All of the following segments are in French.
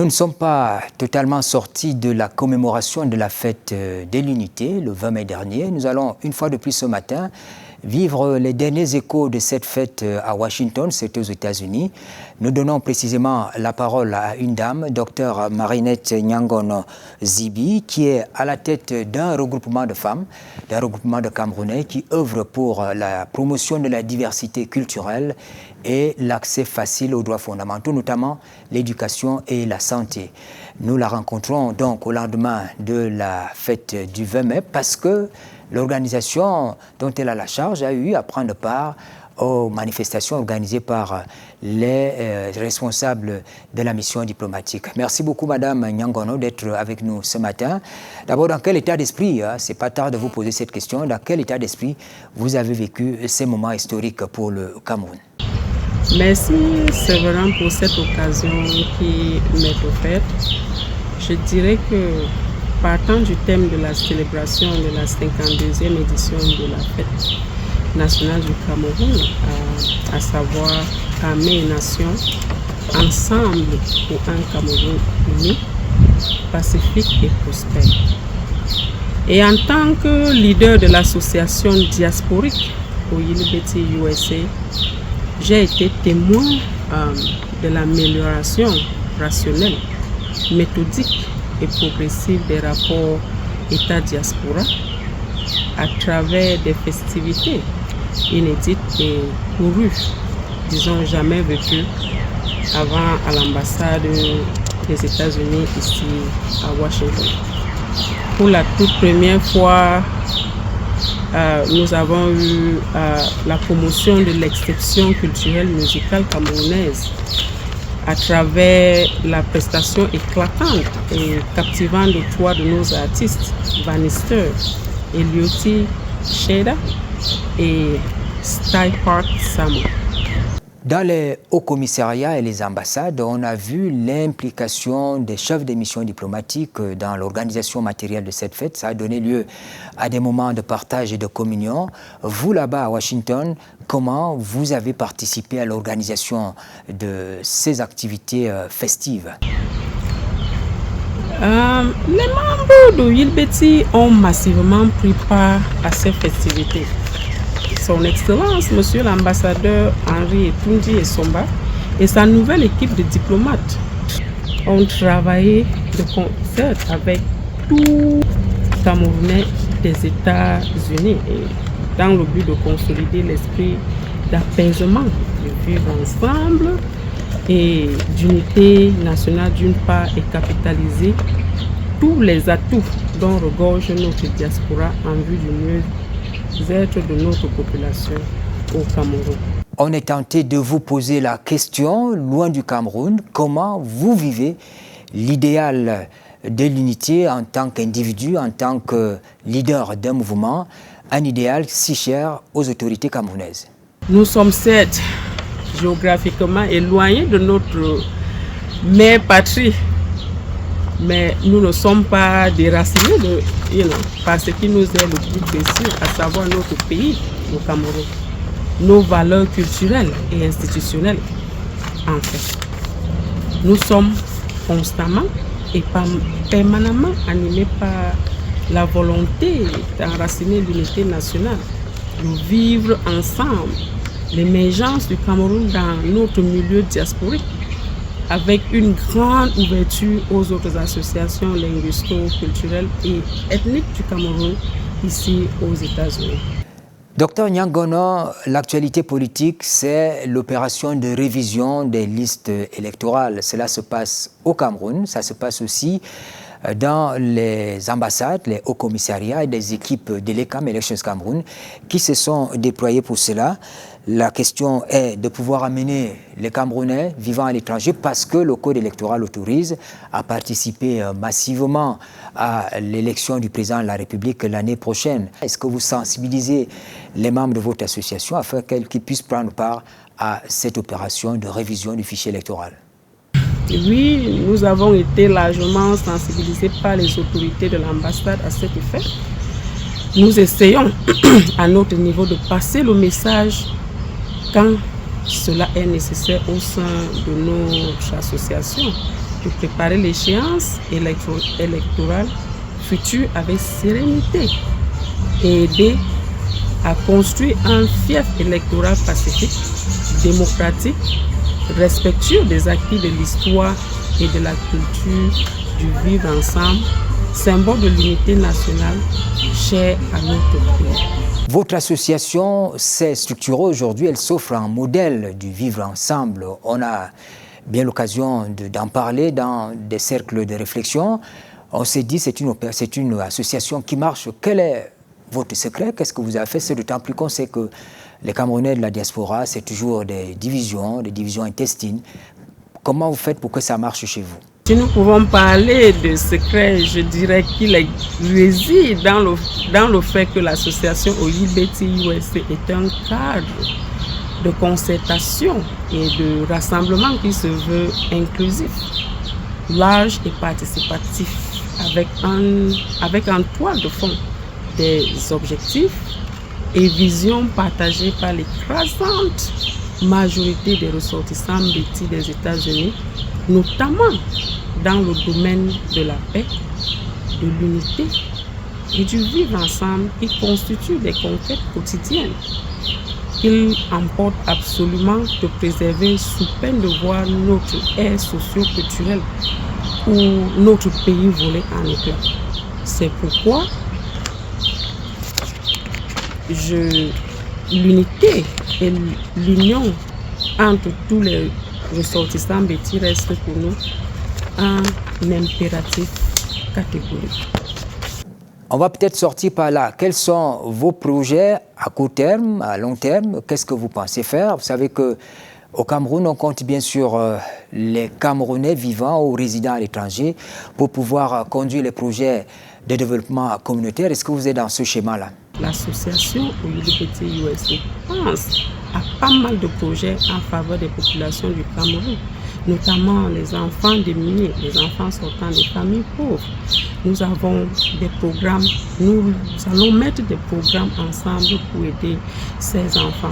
Nous ne sommes pas totalement sortis de la commémoration de la fête de l'unité le 20 mai dernier. Nous allons une fois de plus ce matin vivre les derniers échos de cette fête à Washington, c'est aux États-Unis. Nous donnons précisément la parole à une dame, Dr Marinette Nyangono Zibi, qui est à la tête d'un regroupement de femmes, d'un regroupement de Camerounais qui œuvre pour la promotion de la diversité culturelle et l'accès facile aux droits fondamentaux, notamment l'éducation et la santé. Nous la rencontrons donc au lendemain de la fête du 20 mai parce que l'organisation dont elle a la charge a eu à prendre part aux manifestations organisées par les responsables de la mission diplomatique. Merci beaucoup, Madame Nyangono, d'être avec nous ce matin. D'abord, dans quel état d'esprit, c'est pas tard de vous poser cette question, dans quel état d'esprit vous avez vécu ces moments historiques pour le Cameroun? Merci, Séverin, pour cette occasion qui m'est offerte. Je dirais que partant du thème de la célébration de la 52e édition de la fête nationale du Cameroun, à savoir Camé et Nation, ensemble pour un Cameroun uni, pacifique et prospère. Et en tant que leader de l'association diasporique au Yilibeti USA, j'ai été témoin de l'amélioration rationnelle, méthodique et progressive des rapports État-diaspora à travers des festivités inédites et courues, disons jamais vécues avant à l'ambassade des États-Unis ici à Washington. Pour la toute première fois, nous avons eu la promotion de l'exception culturelle musicale camerounaise à travers la prestation éclatante et captivante de trois de nos artistes, Vanister, Elioti Sheda et Style Park Samo. Dans les hauts commissariats et les ambassades, on a vu l'implication des chefs des missions diplomatiques dans l'organisation matérielle de cette fête. Ça a donné lieu à des moments de partage et de communion. Vous, là-bas à Washington, comment vous avez participé à l'organisation de ces activités festives? Les membres de Yilibeti ont massivement pris part à ces festivités. Son Excellence, Monsieur l'ambassadeur Henri Etundi Essomba et sa nouvelle équipe de diplomates ont travaillé de concert avec tous les Camerounais des États-Unis dans le but de consolider l'esprit d'apaisement, de vivre ensemble et d'unité nationale d'une part et capitaliser tous les atouts dont regorge notre diaspora en vue du mieux être de notre population au Cameroun. On est tenté de vous poser la question, loin du Cameroun, comment vous vivez l'idéal de l'unité en tant qu'individu, en tant que leader d'un mouvement, un idéal si cher aux autorités camerounaises? Nous sommes certes géographiquement éloignés de notre mère patrie, mais nous ne sommes pas déracinés par ce qui nous est le plus précieux, à savoir notre pays, le Cameroun, nos valeurs culturelles et institutionnelles. En fait, nous sommes constamment et permanemment animés par la volonté d'enraciner l'unité nationale, de vivre ensemble l'émergence du Cameroun dans notre milieu diasporique, avec une grande ouverture aux autres associations linguisto-culturelles et ethniques du Cameroun, ici aux États-Unis. Docteur Nyangono, l'actualité politique, c'est l'opération de révision des listes électorales. Cela se passe au Cameroun, ça se passe aussi dans les ambassades, les hauts commissariats et des équipes de l'ECAM, Elections Cameroun, qui se sont déployées pour cela. La question est de pouvoir amener les Camerounais vivant à l'étranger, parce que le code électoral autorise, à participer massivement à l'élection du président de la République l'année prochaine. Est-ce que vous sensibilisez les membres de votre association afin qu'ils puissent prendre part à cette opération de révision du fichier électoral? Oui, nous avons été largement sensibilisés par les autorités de l'ambassade à cet effet. Nous essayons à notre niveau de passer le message quand cela est nécessaire au sein de notre association de préparer l'échéance électorale future avec sérénité et aider à construire un fief électoral pacifique, démocratique, respectueux des acquis de l'histoire et de la culture du vivre ensemble, symbole de l'unité nationale chère à notre pays. Votre association s'est structurée aujourd'hui, elle s'offre un modèle du vivre ensemble. On a bien l'occasion d'en parler dans des cercles de réflexion. On s'est dit c'est une association qui marche. Quel est votre secret? Qu'est-ce que vous avez fait? C'est d'autant plus qu'on sait que les Camerounais de la diaspora, c'est toujours des divisions intestines. Comment vous faites pour que ça marche chez vous? Si nous pouvons parler de secret, je dirais qu'il réside dans le fait que l'association OIBT USA est un cadre de concertation et de rassemblement qui se veut inclusif, large et participatif, avec en toile de fond des objectifs et visions partagées par l'écrasante majorité des ressortissants BT des États-Unis, notamment dans le domaine de la paix, de l'unité et du vivre ensemble qui constituent des conquêtes quotidiennes qu'il importe absolument de préserver sous peine de voir notre ère socio-culturelle ou notre pays voler en éclats. C'est pourquoi l'unité et l'union entre tous les ressortissants BT reste pour nous un impératif catégorique. On va peut-être sortir par là. Quels sont vos projets à court terme, à long terme? Qu'est-ce que vous pensez faire? Vous savez qu'au Cameroun, on compte bien sûr les Camerounais vivant ou résidant à l'étranger pour pouvoir conduire les projets de développement communautaire. Est-ce que vous êtes dans ce schéma-là? L'association OIBT USA pense à pas mal de projets en faveur des populations du Cameroun, notamment les enfants démunis, les enfants sortant des familles pauvres. Nous avons des programmes, nous allons mettre des programmes ensemble pour aider ces enfants.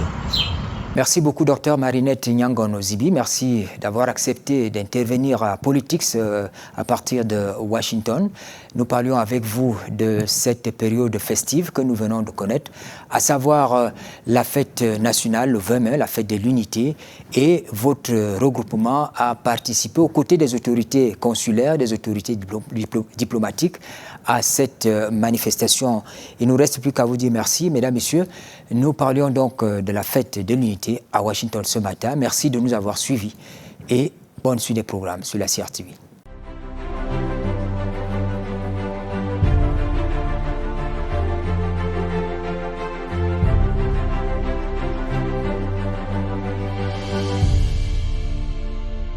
Merci beaucoup, Dr Marinette Nyangon Zibi. Merci d'avoir accepté d'intervenir à Politics à partir de Washington. Nous parlions avec vous de cette période festive que nous venons de connaître, à savoir la fête nationale, le 20 mai, la fête de l'unité, et votre regroupement a participé aux côtés des autorités consulaires, des autorités diplomatiques à cette manifestation. Il ne nous reste plus qu'à vous dire merci, mesdames, messieurs. Nous parlions donc de la fête de l'unité à Washington ce matin. Merci de nous avoir suivis et bonne suite des programmes sur la CRTV.